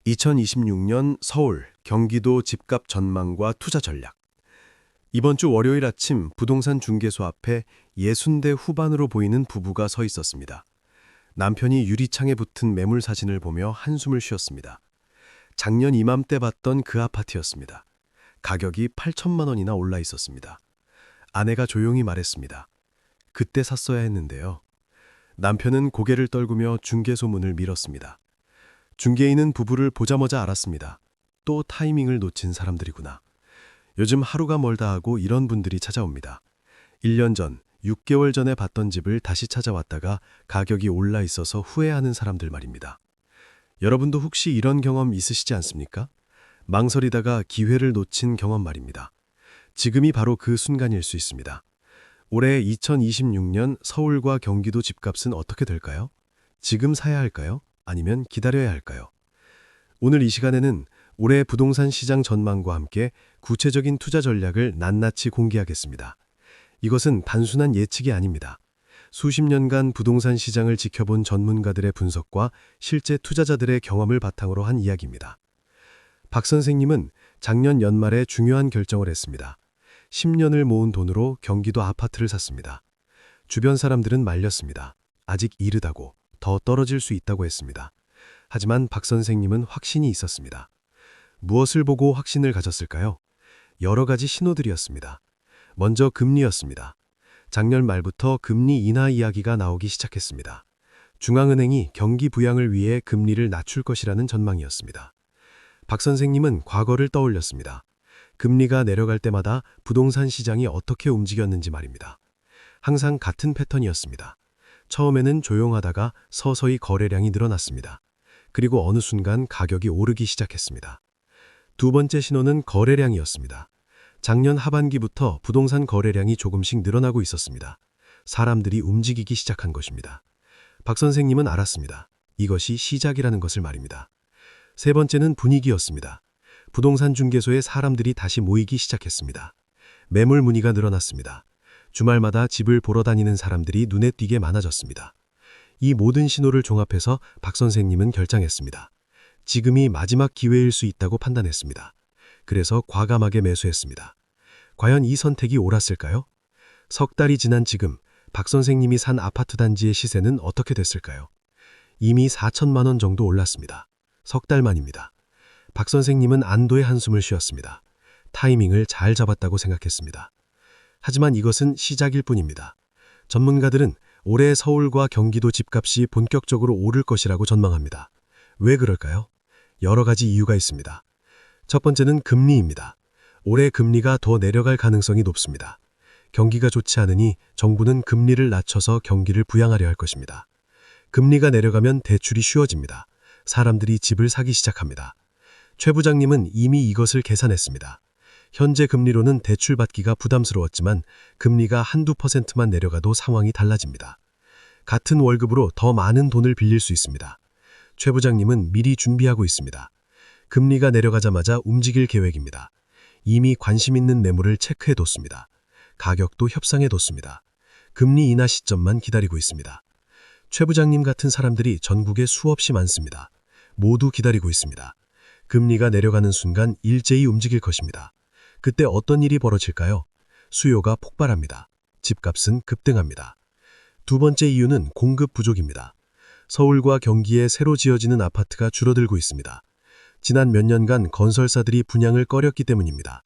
2026년 서울, 경기도 집값 전망과 투자 전략. 이번 주 월요일 아침 부동산 중개소 앞에 60대 후반으로 보이는 부부가 서 있었습니다. 남편이 유리창에 붙은 매물 사진을 보며 한숨을 쉬었습니다. 작년 이맘때 봤던 그 아파트였습니다. 가격이 8천만 원이나 올라 있었습니다. 아내가 조용히 말했습니다. 그때 샀어야 했는데요. 남편은 고개를 떨구며 중개소 문을 밀었습니다. 중개인은 부부를 보자마자 알았습니다. 또 타이밍을 놓친 사람들이구나. 요즘 하루가 멀다 하고 이런 분들이 찾아옵니다. 1년 전, 6개월 전에 봤던 집을 다시 찾아왔다가 가격이 올라 있어서 후회하는 사람들 말입니다. 여러분도 혹시 이런 경험 있으시지 않습니까? 망설이다가 기회를 놓친 경험 말입니다. 지금이 바로 그 순간일 수 있습니다. 올해 2026년 서울과 경기도 집값은 어떻게 될까요? 지금 사야 할까요? 아니면 기다려야 할까요? 오늘 이 시간에는 올해 부동산 시장 전망과 함께 구체적인 투자 전략을 낱낱이 공개하겠습니다. 이것은 단순한 예측이 아닙니다. 수십 년간 부동산 시장을 지켜본 전문가들의 분석과 실제 투자자들의 경험을 바탕으로 한 이야기입니다. 박 선생님은 작년 연말에 중요한 결정을 했습니다. 10년을 모은 돈으로 경기도 아파트를 샀습니다. 주변 사람들은 말렸습니다. 아직 이르다고, 더 떨어질 수 있다고 했습니다. 하지만 박 선생님은 확신이 있었습니다. 무엇을 보고 확신을 가졌을까요? 여러 가지 신호들이었습니다. 먼저 금리였습니다. 작년 말부터 금리 인하 이야기가 나오기 시작했습니다. 중앙은행이 경기 부양을 위해 금리를 낮출 것이라는 전망이었습니다. 박 선생님은 과거를 떠올렸습니다. 금리가 내려갈 때마다 부동산 시장이 어떻게 움직였는지 말입니다. 항상 같은 패턴이었습니다. 처음에는 조용하다가 서서히 거래량이 늘어났습니다. 그리고 어느 순간 가격이 오르기 시작했습니다. 두 번째 신호는 거래량이었습니다. 작년 하반기부터 부동산 거래량이 조금씩 늘어나고 있었습니다. 사람들이 움직이기 시작한 것입니다. 박 선생님은 알았습니다. 이것이 시작이라는 것을 말입니다. 세 번째는 분위기였습니다. 부동산 중개소에 사람들이 다시 모이기 시작했습니다. 매물 문의가 늘어났습니다. 주말마다 집을 보러 다니는 사람들이 눈에 띄게 많아졌습니다. 이 모든 신호를 종합해서 박 선생님은 결정했습니다. 지금이 마지막 기회일 수 있다고 판단했습니다. 그래서 과감하게 매수했습니다. 과연 이 선택이 옳았을까요? 석 달이 지난 지금 박 선생님이 산 아파트 단지의 시세는 어떻게 됐을까요? 이미 4천만 원 정도 올랐습니다. 석 달 만입니다. 박 선생님은 안도의 한숨을 쉬었습니다. 타이밍을 잘 잡았다고 생각했습니다. 하지만 이것은 시작일 뿐입니다. 전문가들은 올해 서울과 경기도 집값이 본격적으로 오를 것이라고 전망합니다. 왜 그럴까요? 여러 가지 이유가 있습니다. 첫 번째는 금리입니다. 올해 금리가 더 내려갈 가능성이 높습니다. 경기가 좋지 않으니 정부는 금리를 낮춰서 경기를 부양하려 할 것입니다. 금리가 내려가면 대출이 쉬워집니다. 사람들이 집을 사기 시작합니다. 최 부장님은 이미 이것을 계산했습니다. 현재 금리로는 대출 받기가 부담스러웠지만 금리가 한두 %만 내려가도 상황이 달라집니다. 같은 월급으로 더 많은 돈을 빌릴 수 있습니다. 최 부장님은 미리 준비하고 있습니다. 금리가 내려가자마자 움직일 계획입니다. 이미 관심 있는 매물을 체크해뒀습니다. 가격도 협상해뒀습니다. 금리 인하 시점만 기다리고 있습니다. 최 부장님 같은 사람들이 전국에 수없이 많습니다. 모두 기다리고 있습니다. 금리가 내려가는 순간 일제히 움직일 것입니다. 그때 어떤 일이 벌어질까요? 수요가 폭발합니다. 집값은 급등합니다. 두 번째 이유는 공급 부족입니다. 서울과 경기에 새로 지어지는 아파트가 줄어들고 있습니다. 지난 몇 년간 건설사들이 분양을 꺼렸기 때문입니다.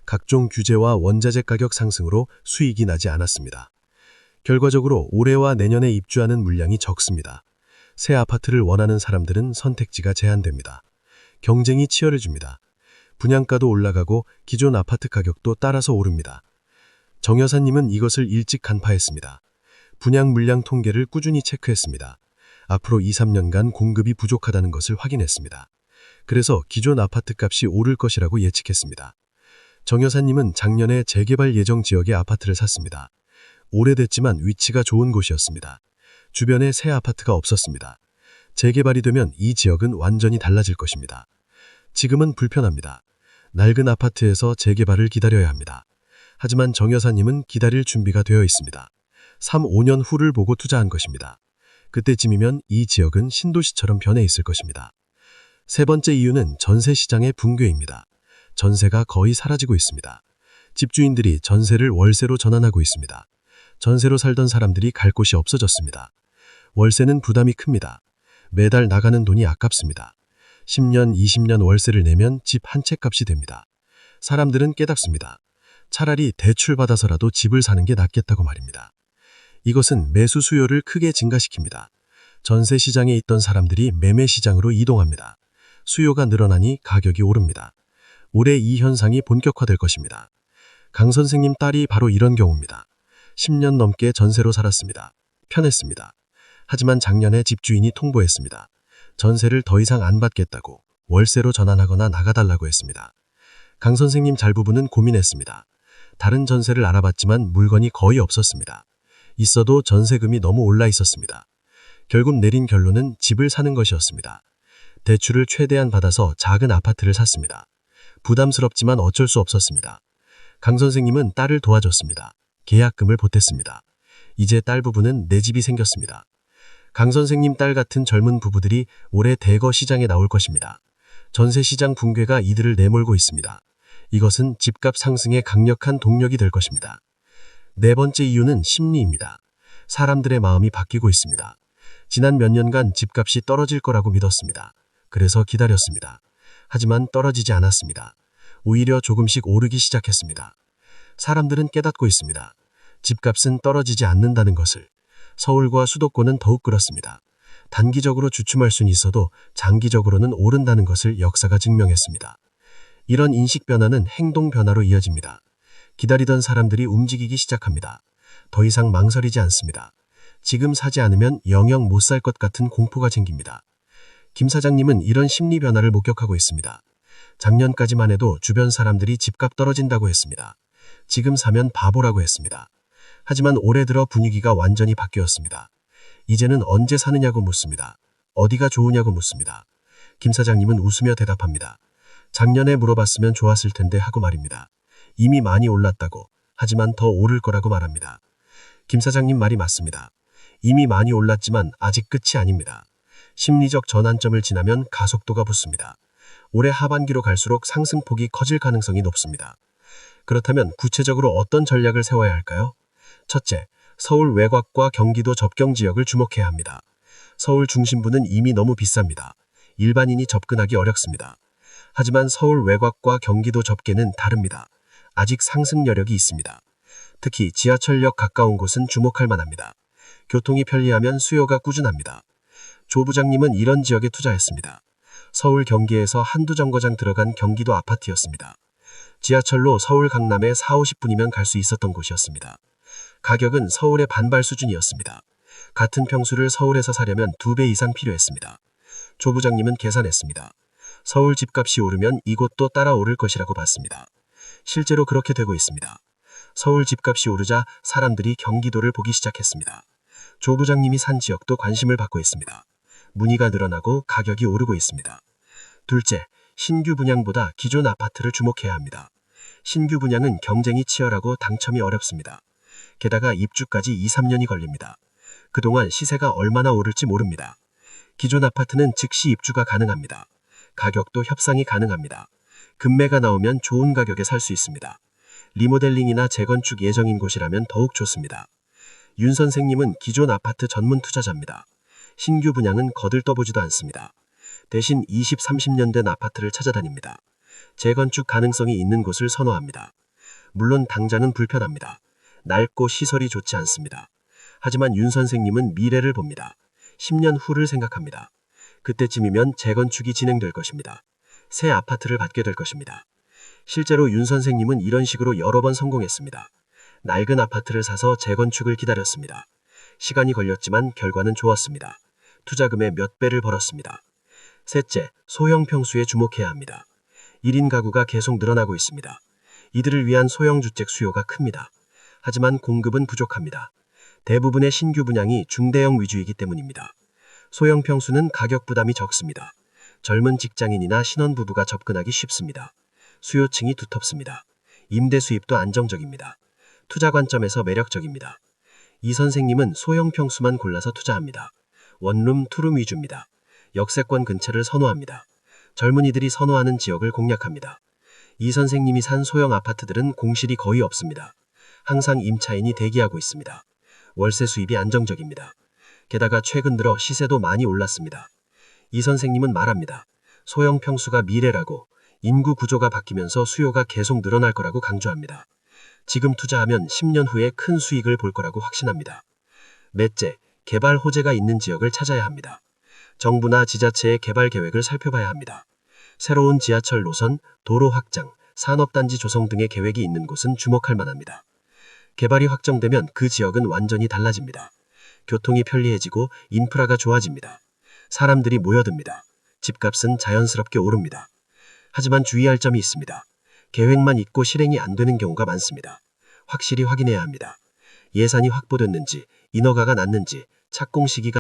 각종 규제와 원자재 가격 상승으로 수익이 나지 않았습니다. 결과적으로 올해와 내년에 입주하는 물량이 적습니다. 새 아파트를 원하는 사람들은 선택지가 제한됩니다. 경쟁이 치열해집니다. 분양가도 올라가고 기존 아파트 가격도 따라서 오릅니다. 정 여사님은 이것을 일찍 간파했습니다. 분양 물량 통계를 꾸준히 체크했습니다. 앞으로 2, 3년간 공급이 부족하다는 것을 확인했습니다. 그래서 기존 아파트 값이 오를 것이라고 예측했습니다. 정 여사님은 작년에 재개발 예정 지역의 아파트를 샀습니다. 오래됐지만 위치가 좋은 곳이었습니다. 주변에 새 아파트가 없었습니다. 재개발이 되면 이 지역은 완전히 달라질 것입니다. 지금은 불편합니다. 낡은 아파트에서 재개발을 기다려야 합니다. 하지만 정 여사님은 기다릴 준비가 되어 있습니다. 3, 5년 후를 보고 투자한 것입니다. 그때쯤이면 이 지역은 신도시처럼 변해 있을 것입니다. 세 번째 이유는 전세 시장의 붕괴입니다. 전세가 거의 사라지고 있습니다. 집주인들이 전세를 월세로 전환하고 있습니다. 전세로 살던 사람들이 갈 곳이 없어졌습니다. 월세는 부담이 큽니다. 매달 나가는 돈이 아깝습니다. 10년, 20년 월세를 내면 집 한 채 값이 됩니다. 사람들은 깨닫습니다. 차라리 대출받아서라도 집을 사는 게 낫겠다고 말입니다. 이것은 매수 수요를 크게 증가시킵니다. 전세 시장에 있던 사람들이 매매 시장으로 이동합니다. 수요가 늘어나니 가격이 오릅니다. 올해 이 현상이 본격화될 것입니다. 강 선생님 딸이 바로 이런 경우입니다. 10년 넘게 전세로 살았습니다. 편했습니다. 하지만 작년에 집주인이 통보했습니다. 전세를 더 이상 안 받겠다고 월세로 전환하거나 나가달라고 했습니다. 강 선생님 잘 부부는 고민했습니다. 다른 전세를 알아봤지만 물건이 거의 없었습니다. 있어도 전세금이 너무 올라 있었습니다. 결국 내린 결론은 집을 사는 것이었습니다. 대출을 최대한 받아서 작은 아파트를 샀습니다. 부담스럽지만 어쩔 수 없었습니다. 강 선생님은 딸을 도와줬습니다. 계약금을 보탰습니다. 이제 딸 부부는 내 집이 생겼습니다. 강 선생님 딸 같은 젊은 부부들이 올해 대거 시장에 나올 것입니다. 전세 시장 붕괴가 이들을 내몰고 있습니다. 이것은 집값 상승의 강력한 동력이 될 것입니다. 네 번째 이유는 심리입니다. 사람들의 마음이 바뀌고 있습니다. 지난 몇 년간 집값이 떨어질 거라고 믿었습니다. 그래서 기다렸습니다. 하지만 떨어지지 않았습니다. 오히려 조금씩 오르기 시작했습니다. 사람들은 깨닫고 있습니다. 집값은 떨어지지 않는다는 것을. 서울과 수도권은 더욱 그렇습니다. 단기적으로 주춤할 수는 있어도 장기적으로는 오른다는 것을 역사가 증명했습니다. 이런 인식 변화는 행동 변화로 이어집니다. 기다리던 사람들이 움직이기 시작합니다. 더 이상 망설이지 않습니다. 지금 사지 않으면 영영 못 살 것 같은 공포가 생깁니다. 김 사장님은 이런 심리 변화를 목격하고 있습니다. 작년까지만 해도 주변 사람들이 집값 떨어진다고 했습니다. 지금 사면 바보라고 했습니다. 하지만 올해 들어 분위기가 완전히 바뀌었습니다. 이제는 언제 사느냐고 묻습니다. 어디가 좋으냐고 묻습니다. 김 사장님은 웃으며 대답합니다. 작년에 물어봤으면 좋았을 텐데 하고 말입니다. 이미 많이 올랐다고, 하지만 더 오를 거라고 말합니다. 김 사장님 말이 맞습니다. 이미 많이 올랐지만 아직 끝이 아닙니다. 심리적 전환점을 지나면 가속도가 붙습니다. 올해 하반기로 갈수록 상승폭이 커질 가능성이 높습니다. 그렇다면 구체적으로 어떤 전략을 세워야 할까요? 첫째, 서울 외곽과 경기도 접경 지역을 주목해야 합니다. 서울 중심부는 이미 너무 비쌉니다. 일반인이 접근하기 어렵습니다. 하지만 서울 외곽과 경기도 접계는 다릅니다. 아직 상승 여력이 있습니다. 특히 지하철역 가까운 곳은 주목할 만합니다. 교통이 편리하면 수요가 꾸준합니다. 조 부장님은 이런 지역에 투자했습니다. 서울 경기에서 한두 정거장 들어간 경기도 아파트였습니다. 지하철로 서울 강남에 40-50분이면 갈 수 있었던 곳이었습니다. 가격은 서울의 반발 수준이었습니다. 같은 평수를 서울에서 사려면 2배 이상 필요했습니다. 조 부장님은 계산했습니다. 서울 집값이 오르면 이곳도 따라 오를 것이라고 봤습니다. 실제로 그렇게 되고 있습니다. 서울 집값이 오르자 사람들이 경기도를 보기 시작했습니다. 조 부장님이 산 지역도 관심을 받고 있습니다. 문의가 늘어나고 가격이 오르고 있습니다. 둘째, 신규 분양보다 기존 아파트를 주목해야 합니다. 신규 분양은 경쟁이 치열하고 당첨이 어렵습니다. 게다가 입주까지 2-3년이 걸립니다. 그동안 시세가 얼마나 오를지 모릅니다. 기존 아파트는 즉시 입주가 가능합니다. 가격도 협상이 가능합니다. 급매가 나오면 좋은 가격에 살 수 있습니다. 리모델링이나 재건축 예정인 곳이라면 더욱 좋습니다. 윤 선생님은 기존 아파트 전문 투자자입니다. 신규 분양은 거들떠보지도 않습니다. 대신 20-30년 된 아파트를 찾아다닙니다. 재건축 가능성이 있는 곳을 선호합니다. 물론 당장은 불편합니다. 낡고 시설이 좋지 않습니다. 하지만 윤 선생님은 미래를 봅니다. 10년 후를 생각합니다. 그때쯤이면 재건축이 진행될 것입니다. 새 아파트를 받게 될 것입니다. 실제로 윤 선생님은 이런 식으로 여러 번 성공했습니다. 낡은 아파트를 사서 재건축을 기다렸습니다. 시간이 걸렸지만 결과는 좋았습니다. 투자금의 몇 배를 벌었습니다. 셋째, 소형 평수에 주목해야 합니다. 1인 가구가 계속 늘어나고 있습니다. 이들을 위한 소형 주택 수요가 큽니다. 하지만 공급은 부족합니다. 대부분의 신규 분양이 중대형 위주이기 때문입니다. 소형 평수는 가격 부담이 적습니다. 젊은 직장인이나 신혼부부가 접근하기 쉽습니다. 수요층이 두텁습니다. 임대 수입도 안정적입니다. 투자 관점에서 매력적입니다. 이 선생님은 소형 평수만 골라서 투자합니다. 원룸, 투룸 위주입니다. 역세권 근처를 선호합니다. 젊은이들이 선호하는 지역을 공략합니다. 이 선생님이 산 소형 아파트들은 공실이 거의 없습니다. 항상 임차인이 대기하고 있습니다. 월세 수입이 안정적입니다. 게다가 최근 들어 시세도 많이 올랐습니다. 이 선생님은 말합니다. 소형 평수가 미래라고, 인구 구조가 바뀌면서 수요가 계속 늘어날 거라고 강조합니다. 지금 투자하면 10년 후에 큰 수익을 볼 거라고 확신합니다. 넷째, 개발 호재가 있는 지역을 찾아야 합니다. 정부나 지자체의 개발 계획을 살펴봐야 합니다. 새로운 지하철 노선, 도로 확장, 산업단지 조성 등의 계획이 있는 곳은 주목할 만합니다. 개발이 확정되면 그 지역은 완전히 달라집니다. 교통이 편리해지고 인프라가 좋아집니다. 사람들이 모여듭니다. 집값은 자연스럽게 오릅니다. 하지만 주의할 점이 있습니다. 계획만 있고 실행이 안 되는 경우가 많습니다. 확실히 확인해야 합니다. 예산이 확보됐는지, 인허가가 났는지, 착공 시기가